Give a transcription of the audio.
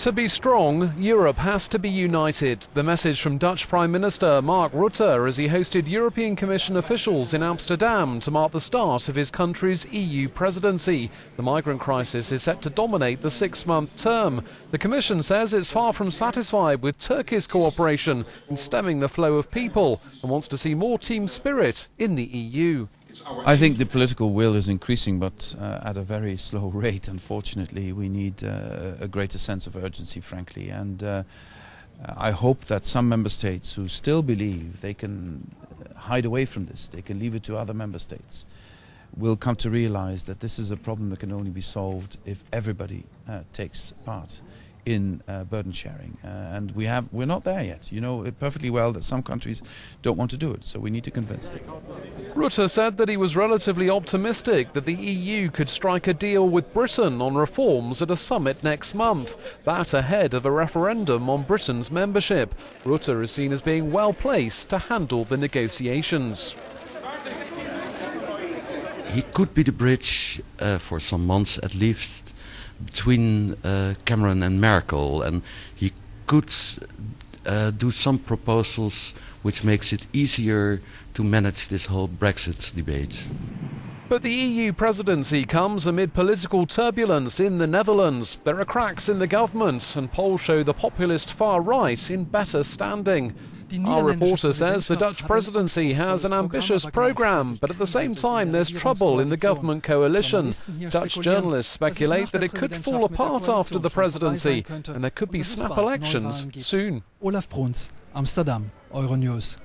To be strong, Europe has to be united. The message from Dutch Prime Minister Mark Rutte as he hosted European Commission officials in Amsterdam to mark the start of his country's EU presidency. The migrant crisis is set to dominate the 6-month term. The Commission says it's far from satisfied with Turkey's cooperation in stemming the flow of people and wants to see more team spirit in the EU. I think the political will is increasing, but at a very slow rate, unfortunately. We need a greater sense of urgency, frankly. And I hope that some member states who still believe they can hide away from this, they can leave it to other member states, will come to realize that this is a problem that can only be solved if everybody takes part in burden sharing, and we're not there yet. You know perfectly well that some countries don't want to do it, so we need to convince them. Rutte said that he was relatively optimistic that the EU could strike a deal with Britain on reforms at a summit next month, that ahead of a referendum on Britain's membership. Rutte is seen as being well placed to handle the negotiations. He could be the bridge for some months at least between Cameron and Merkel, and he could do some proposals which makes it easier to manage this whole Brexit debate. But the EU presidency comes amid political turbulence in the Netherlands. There are cracks in the government, and polls show the populist far right in better standing. Our reporter says the Dutch presidency has an ambitious programme, but at the same time there's trouble in the government coalition. Dutch journalists speculate that it could fall apart after the presidency, and there could be snap elections soon. Frans, Amsterdam, euronews.